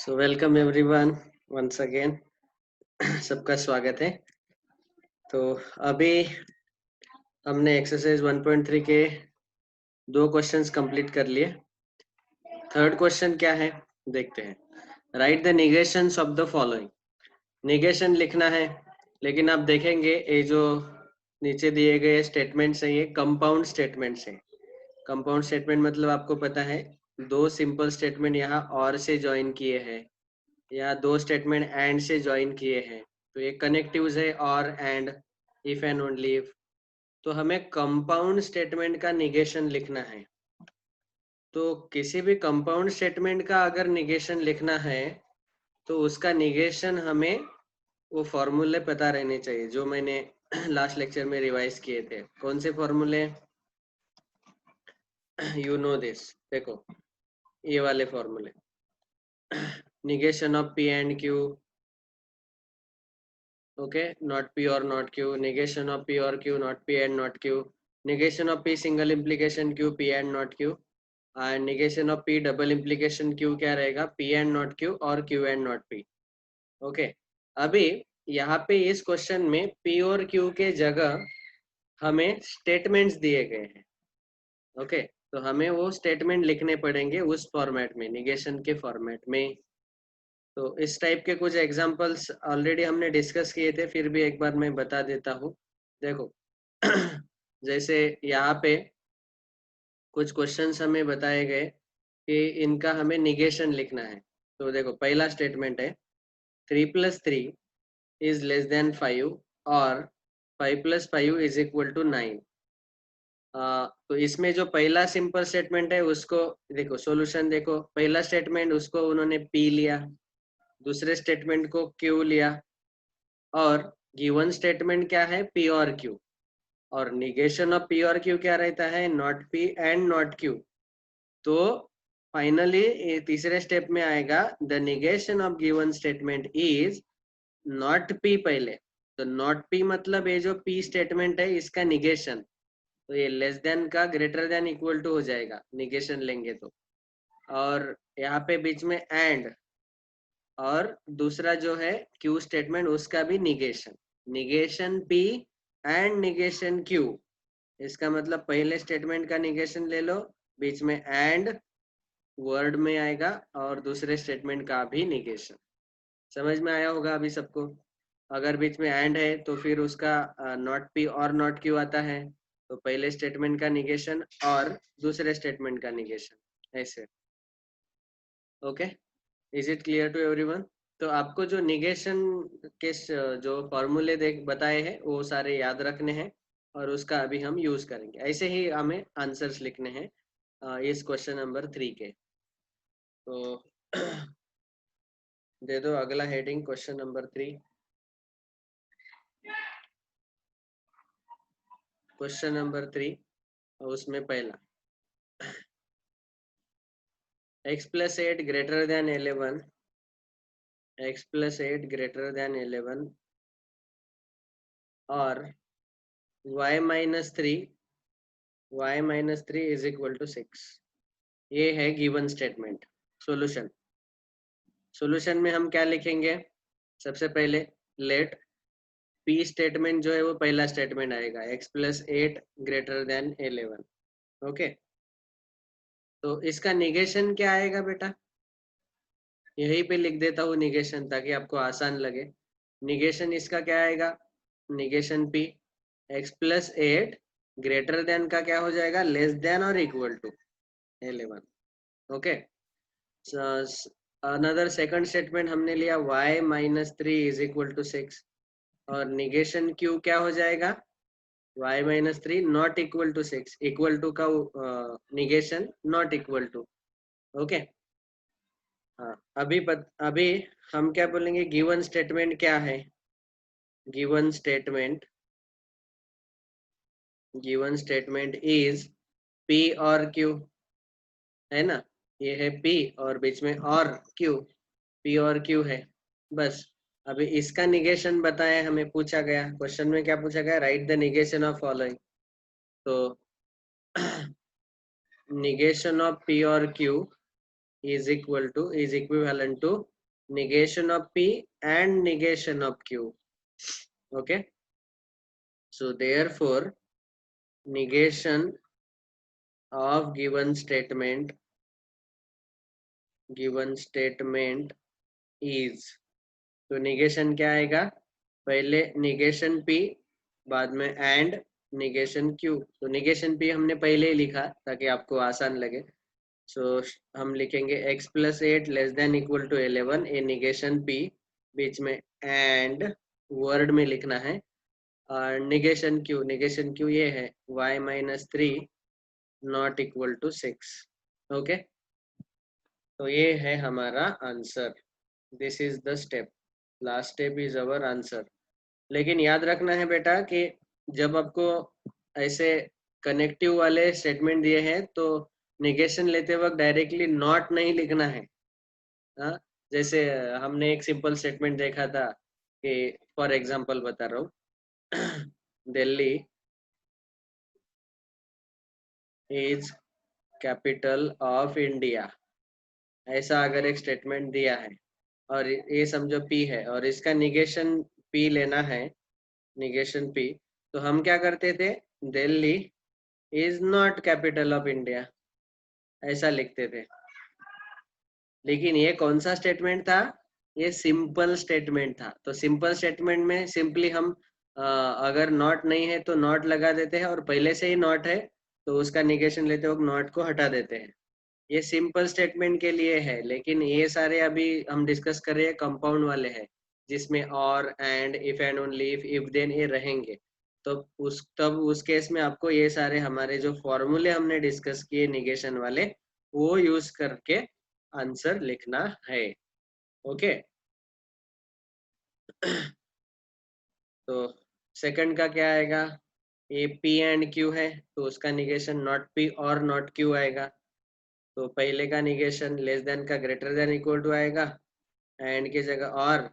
सो welcome everyone once again. सबका स्वागत है। तो अभी हमने एक्सरसाइज 1.3 के 2 क्वेश्चंस कंप्लीट कर लिए। थर्ड क्वेश्चन क्या है देखते हैं। Write the negations of the following. Negation लिखना है, लेकिन आप देखेंगे ये जो नीचे दिए गए स्टेटमेंट्स हैं ये कंपाउंड स्टेटमेंट्स हैं। कंपाउंड स्टेटमेंट मतलब आपको पता है, दो सिंपल स्टेटमेंट यहाँ और से ज्वाइन किए हैं या दो स्टेटमेंट एंड से ज्वाइन किए हैं, तो ये कनेक्टिव्स है और and, if and only if. तो हमें कंपाउंड स्टेटमेंट का निगेशन लिखना है। तो किसी भी कंपाउंड स्टेटमेंट का अगर निगेशन लिखना है तो उसका निगेशन हमें वो फॉर्मूले पता रहने चाहिए जो मैंने लास्ट लेक्चर में रिवाइज किए थे। कौन से फॉर्मूले? You know this. देखो ये वाले फॉर्मूले, negation of p and q, okay, not p or not q, negation of p or q, not p and not q, negation of p single implication q, p and not q, and negation of p double implication q क्या रहेगा? p and not q और q and not p। Okay, अभी यहाँ पे इस question में p और q के जगह हमें स्टेटमेंट्स दिए गए हैं। ओके, तो हमें वो स्टेटमेंट लिखने पड़ेंगे उस फॉर्मेट में, निगेशन के फॉर्मेट में। तो इस टाइप के कुछ एग्जांपल्स ऑलरेडी हमने डिस्कस किए थे, फिर भी एक बार मैं बता देता हूँ। देखो जैसे यहाँ पे कुछ क्वेश्चंस हमें बताए गए कि इनका हमें निगेशन लिखना है। तो देखो पहला स्टेटमेंट है 3 + 3 इज लेस देन 5 और 5 + 5 इज इक्वल टू 9। तो इसमें जो पहला सिंपल स्टेटमेंट है उसको देखो, सॉल्यूशन देखो, पहला स्टेटमेंट उसको उन्होंने पी लिया, दूसरे स्टेटमेंट को क्यू लिया, और गिवन स्टेटमेंट क्या है? पी और क्यू। और निगेशन ऑफ पी और क्यू क्या रहता है? Not P and not Q. तो फाइनली तीसरे स्टेप में आएगा the negation of given statement is not P पहले। तो नॉट पी मतलब ये जो पी स्टेटमेंट है इसका निगेशन, तो ये लेस देन का ग्रेटर देन इक्वल टू हो जाएगा निगेशन लेंगे तो। और यहाँ पे बीच में एंड, और दूसरा जो है क्यू स्टेटमेंट उसका भी negation, negation P and negation Q. इसका मतलब पहले स्टेटमेंट का निगेशन ले लो, बीच में एंड वर्ड में आएगा, और दूसरे स्टेटमेंट का भी निगेशन। समझ में आया होगा अभी सबको? अगर बीच में एंड है तो फिर उसका नॉट पी और नॉट क्यू आता है, तो पहले स्टेटमेंट का निगेशन और दूसरे स्टेटमेंट का निगेशन, ऐसे। Okay, is it clear to everyone? तो आपको जो निगेशन के जो फॉर्मूले देख बताए हैं वो सारे याद रखने हैं, और उसका अभी हम यूज करेंगे। ऐसे ही हमें आंसर्स लिखने हैं इस क्वेश्चन नंबर 3 के। तो दे दो अगला heading, question number 3। Question number 3, उसमें पहला x + 8 greater than 11, x + 8 greater than 11 और y - 3 इज इक्वल टू 6। ये है गिवन स्टेटमेंट। सॉल्यूशन, सॉल्यूशन में हम क्या लिखेंगे? सबसे पहले लेट पी स्टेटमेंट जो है वो पहला स्टेटमेंट आएगा, x + 8 greater than 11। ओके, तो इसका निगेशन क्या आएगा बेटा? यहीं पे लिख देता हूँ निगेशन ताकि आपको आसान लगे। निगेशन इसका क्या आएगा? Negation p, x + 8 greater than का क्या हो जाएगा? लेस देन और equal to 11। Okay, another second statement हमने लिया y - 3 इज इक्वल टू 6, और निगेशन q क्या हो जाएगा? y - 3 not equal to 6, equal to का negation not equal to. Okay, हाँ अभी हम क्या बोलेंगे? गिवन स्टेटमेंट क्या है? गिवन स्टेटमेंट इज p और q, है ना? ये है p और बीच में और q, p और q है बस। अभी इसका निगेशन बताएं, हमें पूछा गया क्वेश्चन में, क्या पूछा गया? Write the negation of following. तो निगेशन ऑफ p और q is equal to, is equivalent to negation of P and negation of Q. Okay, so therefore negation of given statement is, तो negation क्या आएगा, पहले negation P बाद में and negation Q. तो negation P हमने पहले ही लिखा ताकि आपको आसान लगे. सो हम लिखेंगे x plus 8 less than equal to 11, a negation P, बीच में and वर्ड में लिखना है. और निगेशन Q ये है y minus 3 not equal to 6. Okay, तो ये है हमारा answer. This is the step, last step is our answer. लेकिन याद रखना है बेटा कि जब आपको ऐसे कनेक्टिव वाले स्टेटमेंट दिए हैं तो निगेशन लेते वक्त डायरेक्टली नॉट नहीं लिखना है. हाँ, जैसे हमने एक सिंपल स्टेटमेंट देखा था कि फॉर एग्जांपल बता रहा हूँ, Delhi is capital of India, ऐसा अगर एक स्टेटमेंट दिया है और ये समझो P है और इसका निगेशन P लेना है, निगेशन P, तो हम क्या करते थे, Delhi is not capital of India, ऐसा लिखते थे. लेकिन ये कौन सा स्टेटमेंट था, ये सिंपल स्टेटमेंट था. तो सिंपल स्टेटमेंट में सिंपली हम अगर नॉट नहीं है तो नॉट लगा देते हैं, और पहले से ही नॉट है तो उसका निगेशन लेते वक्त नॉट को हटा देते हैं. ये सिंपल स्टेटमेंट के लिए है. लेकिन ये सारे अभी हम डिस्कस कर रहे हैं कंपाउंड वाले हैं, जिसमें और and if and only if then ये रहेंगे. तो तब उस केस में आपको ये सारे हमारे जो फॉर्मूले हमने डिस्कस किए निगेशन वाले, वो यूज करके आंसर लिखना है. ओके, तो सेकंड का क्या आएगा, ये P एंड Q है तो उसका निगेशन नॉट P और नॉट Q आएगा. तो पहले का निगेशन लेस देन का ग्रेटर देन इक्वल टू आएगा, एंड की जगह और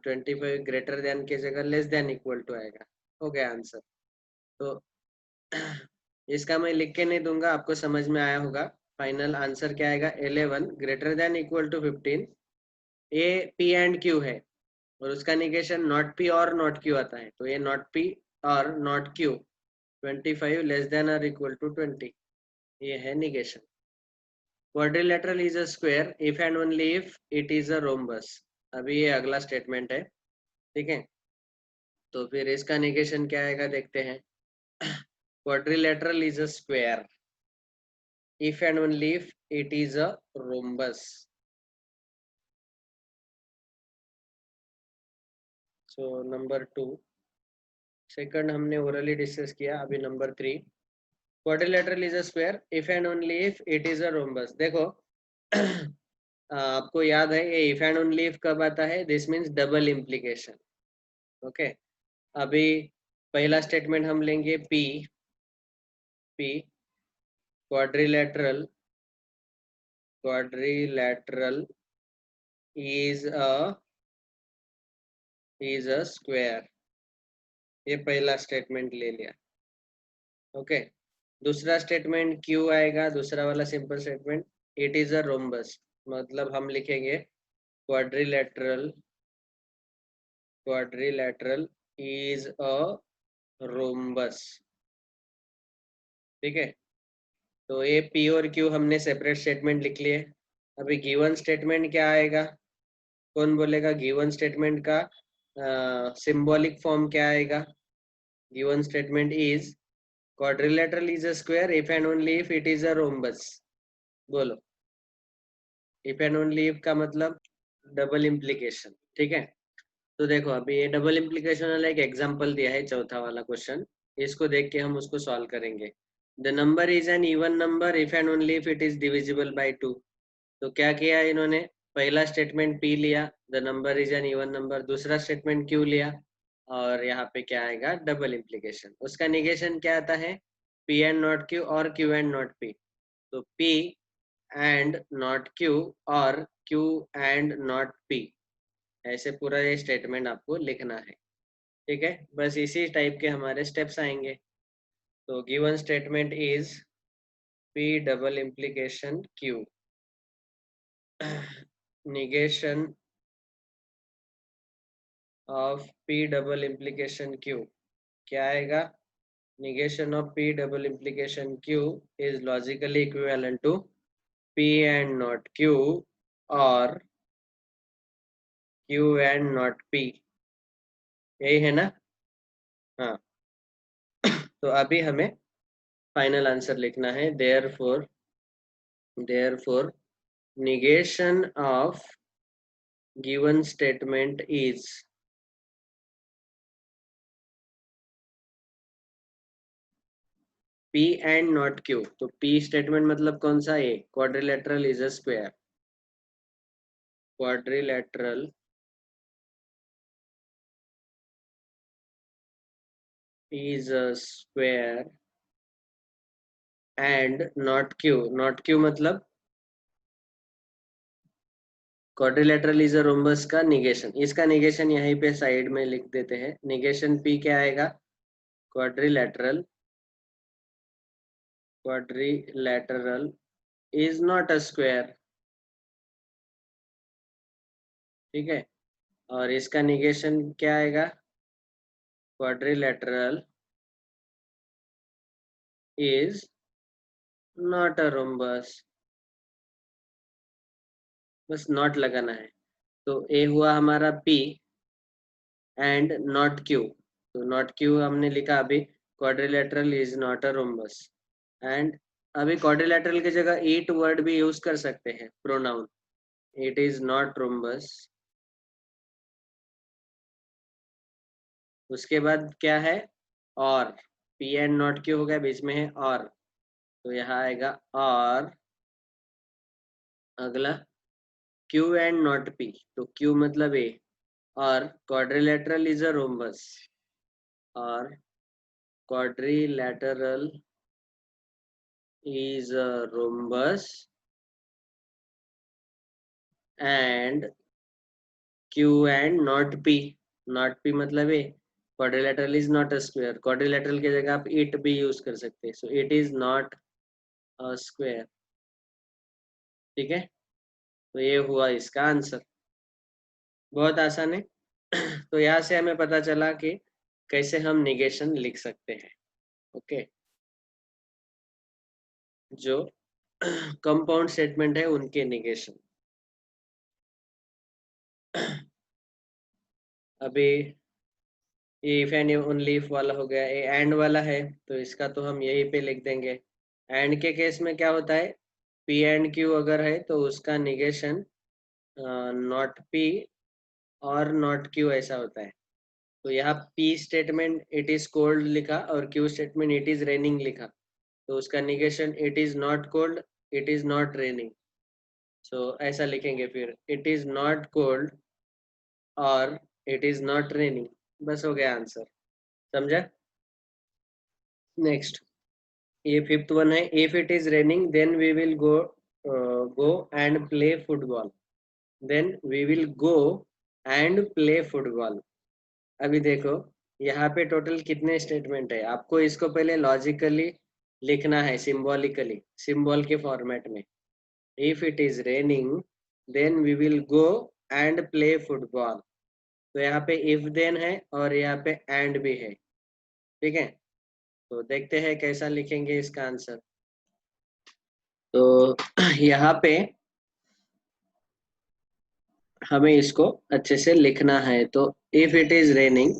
25 ग्रेटर देन की जगह लेस देन इक्वल टू आएगा. हो गया आंसर. तो इसका मैं लिख के नहीं दूंगा, आपको समझ में आया होगा. फाइनल आंसर क्या आएगा, 11 ग्रेटर देन इक्वल टू 15. ये P एंड Q है और उसका निगेशन नॉट P और नॉट Q आता है, तो ये नॉट P और नॉट Q. 25 लेस देन और इक्वल टू 20, ये है negation. Quadrilateral is a square if and only if it is a rhombus. अभी ये अगला स्टेटमेंट है, ठीक है. तो फिर इसका निगेशन क्या आएगा देखते हैं. Quadrilateral is a square if and only if it is a rhombus. So number 2, second हमने ओरली डिस्कस किया. अभी number 3, quadrilateral is a square if and only if it is a rhombus. देखो आपको याद है ये इफ एंड ओनली इफ कब आता है, this means double implication. Okay, अभी पहला स्टेटमेंट हम लेंगे P quadrilateral is a square. ये पहला स्टेटमेंट ले लिया. ओके, दूसरा स्टेटमेंट Q आएगा, दूसरा वाला simple statement, it is a rhombus. मतलब हम लिखेंगे क्वाड्रिलेटरल इज अ रोम्बस. ठीक है, तो ये P और Q हमने सेपरेट स्टेटमेंट लिख लिए. अभी गिवन स्टेटमेंट क्या आएगा, कौन बोलेगा गिवन स्टेटमेंट का सिंबॉलिक फॉर्म क्या आएगा. Given statement is quadrilateral is a square if and only if it is a rhombus. बोलो, इफ एंड ओनली इफ का मतलब डबल इम्प्लीकेशन. ठीक है, तो देखो अभी ये डबल इम्प्लीकेशन वाला एक एग्जांपल दिया है, चौथा वाला क्वेश्चन. इसको देख के हम उसको सॉल्व करेंगे. The number is an even number if and only if it is divisible by 2. तो क्या किया इन्होंने, पहला स्टेटमेंट P लिया, the number is an even number. दूसरा स्टेटमेंट Q लिया, और यहाँ पे क्या आएगा, डबल इम्प्लीकेशन. उसका निगेशन क्या आता है, P एंड नॉट Q और Q एंड नॉट P. तो P एंड नॉट Q और Q एंड नॉट P, ऐसे पूरा ये स्टेटमेंट आपको लिखना है. ठीक है, बस इसी टाइप के हमारे स्टेप्स आएंगे. तो given statement is P double implication Q, negation of P double implication Q क्या आएगा? negation of p double implication q is logically equivalent to p and not q or q and not p। यही है ना? हाँ। तो अभी हमें final answer लिखना है। therefore negation of given statement is p and not q। तो p स्टेटमेंट मतलब कौन सा? A quadrilateral is a square. Quadrilateral is a square and not q। not q मतलब क्वाड्रिलेटरल इज अ रोम्बस का negation. इसका negation यहीं पे side में लिख देते हैं। निगेशन p क्या आएगा? Quadrilateral quadrilateral is not a square. ठीक है। और इसका निगेशन क्या आएगा? Quadrilateral is not a rhombus. बस नॉट लगाना है। तो ए हुआ हमारा p एंड नॉट q। तो नॉट q हमने लिखा अभी। Quadrilateral is not a rhombus and अभी क्वाड्रिलेटरल की जगह इट वर्ड भी यूज कर सकते हैं, pronoun. It is not rhombus. उसके बाद क्या है? और पी एंड नॉट क्यू हो गया, बीच में है और। तो यहाँ आएगा और अगला क्यू एंड नॉट पी। तो क्यू मतलब ए और क्वाड्रिलेटरल इज अ रोम्बस और quadrilateral is a rhombus and Q and not P। not P मतलब ए quadrilateral is not a square। quadrilateral की जगह आप it भी यूज कर सकते हैं। so it is not a square। ठीक है। तो ये हुआ इसका आंसर। बहुत आसान है। तो यहाँ से हमें पता चला कि कैसे हम निगेशन लिख सकते हैं। ओके। जो कंपाउंड स्टेटमेंट है उनके निगेशन। अभी ये इफ एंड ओनली इफ वाला हो गया। ये एंड वाला है तो इसका तो हम यहीं पे लिख देंगे। एंड के केस में क्या होता है? पी एंड क्यू अगर है तो उसका निगेशन नॉट पी और नॉट क्यू ऐसा होता है। तो यहाँ P statement it is cold लिखा और Q statement it is raining लिखा। तो उसका negation it is not cold, it is not raining. So ऐसा लिखेंगे फिर इट इज नॉट कोल्ड और इट इज नॉट रेनिंग। बस हो गया आंसर। समझा? नेक्स्ट ये फिफ्थ वन है। If it is raining then we will go and play football. Then we will go and play football. अभी देखो यहाँ पे टोटल कितने स्टेटमेंट है। आपको इसको पहले लॉजिकली लिखना है, सिंबॉलिकली, सिंबल के फॉर्मेट में। If it is raining then we will go and play football. तो यहाँ पे इफ देन है और यहाँ पे एंड भी है। ठीक है। तो देखते हैं कैसा लिखेंगे इसका आंसर। तो यहाँ पे हमें इसको अच्छे से लिखना है। तो if it is raining,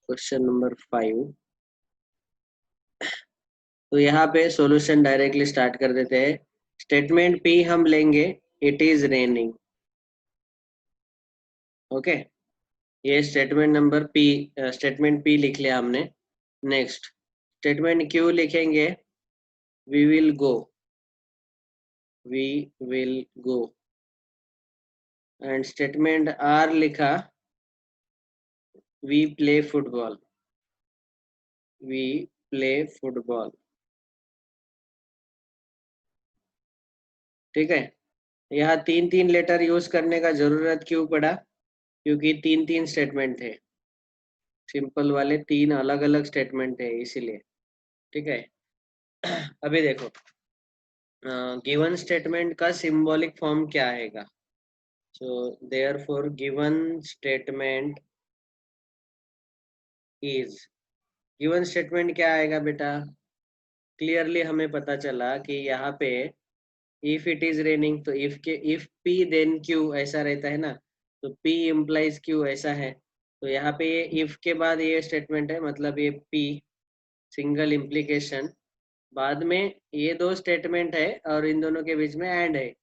question number 5। तो यहाँ पे सॉल्यूशन डायरेक्टली स्टार्ट कर देते हैं। स्टेटमेंट पी हम लेंगे, इट इज रेनिंग। ओके। ये statement number P, statement P लिख लिया हमने। नेक्स्ट स्टेटमेंट क्यू लिखेंगे, we will go, we will go. And statement R लिखा, we play football, we play football. ठीक है। यहाँ तीन तीन लेटर यूज करने का जरूरत क्यों पड़ा? क्योंकि तीन तीन स्टेटमेंट थे। सिंपल वाले तीन अलग अलग स्टेटमेंट थे इसीलिए। ठीक है। अभी देखो गिवन स्टेटमेंट का सिंबॉलिक फॉर्म क्या आएगा। So therefore given statement is. Given statement क्या आएगा बेटा? क्लियरली हमें पता चला कि यहाँ पे इफ इट इज रेनिंग, तो इफ पी देन क्यू ऐसा रहता है ना, तो पी इम्प्लाइज क्यू ऐसा है। तो यहाँ पे ये इफ के बाद ये स्टेटमेंट है, मतलब ये पी सिंगल इम्प्लीकेशन, बाद में ये दो स्टेटमेंट है और इन दोनों के बीच में एंड है।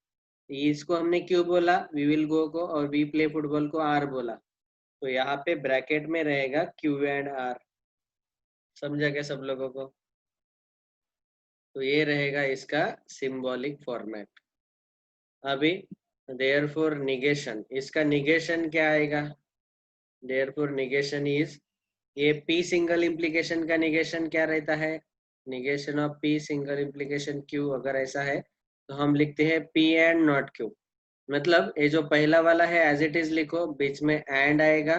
इसको हमने क्यू बोला वी विल गो को, और वी प्ले फुटबॉल को आर बोला। तो यहाँ पे ब्रैकेट में रहेगा क्यू एंड आर। समझा क्या सब लोगों को? तो ये रहेगा इसका सिंबॉलिक फॉर्मेट। अभी देयरफॉर निगेशन, इसका निगेशन क्या आएगा? देयरफॉर निगेशन इज, ये पी सिंगल इम्प्लीकेशन का निगेशन क्या रहता है? Negation of P single implication Q अगर ऐसा है तो हम लिखते हैं पी एंड नॉट क्यू। मतलब ये जो पहला वाला है एज इट इज लिखो, बीच में एंड आएगा,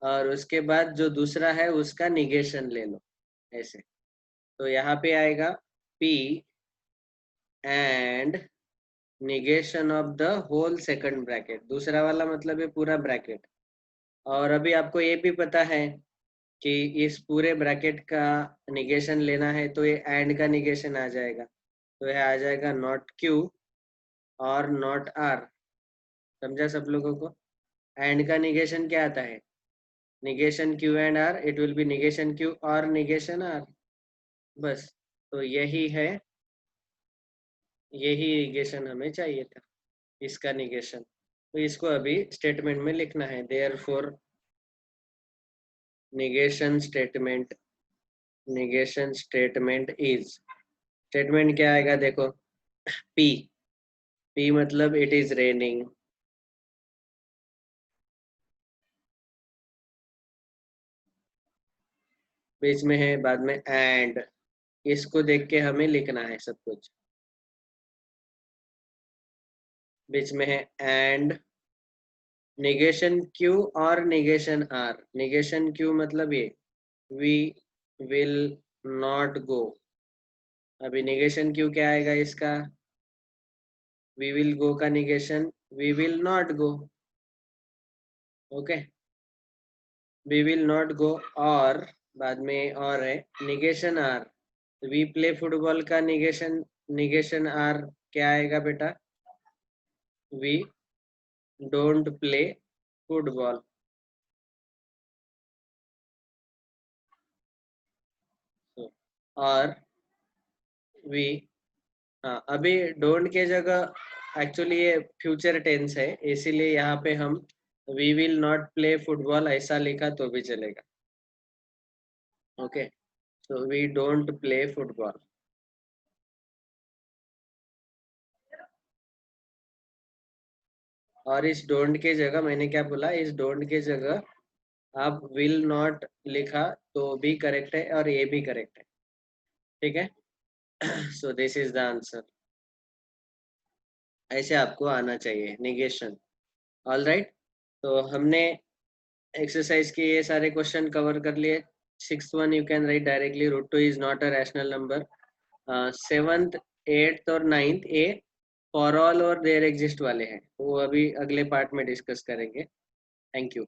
और उसके बाद जो दूसरा है उसका निगेशन ले लो ऐसे। तो यहाँ पे आएगा p and negation of the whole second bracket, दूसरा वाला मतलब है पूरा ब्रैकेट। और अभी आपको ये भी पता है कि इस पूरे ब्रैकेट का निगेशन लेना है, तो ये एंड का निगेशन आ जाएगा। तो यह आ जाएगा नॉट क्यू और नॉट आर। समझा सब लोगों को? एंड का निगेशन क्या आता है? Negation q and r, it will be negation q और निगेशन आर। बस। तो यही निगेशन हमें चाहिए था, इसका निगेशन। तो इसको अभी स्टेटमेंट में लिखना है। Therefore negation statement, negation statement is, statement क्या आएगा देखो, पी, पी मतलब इट इज रेनिंग, बीच में है, बाद में एंड, इसको देख के हमें लिखना है सब कुछ। बीच में है एंड निगेशन क्यू और निगेशन आर। निगेशन क्यू मतलब ये वी विल नॉट गो। अभी निगेशन क्यू क्या आएगा इसका? वी विल गो का negation we will not go. Okay, we will not go, और बाद में और है negation r, we play football का निगेशन, निगेशन आर क्या आएगा बेटा? We don't play football. और वी, हाँ अभी डोंट के जगह एक्चुअली ये फ्यूचर टेंस है, इसीलिए यहाँ पे हम we will not play football ऐसा लिखा तो भी चलेगा। Okay, so we don't play football. और इस डोंट के जगह मैंने क्या बोला, इस डोंट के जगह आप विल नॉट लिखा तो भी करेक्ट है और ये भी करेक्ट है। ठीक है, so this is the answer. ऐसे आपको आना चाहिए निगेशन। ऑल राइट, तो हमने एक्सरसाइज के ये सारे क्वेश्चन कवर कर लिए। Sixth one you can write directly, root two is not a rational number. Seventh, eighth और नाइन्थ ए फॉर ऑल और देयर एग्जिस्ट वाले हैं, वो अभी अगले पार्ट में डिस्कस करेंगे। Thank you.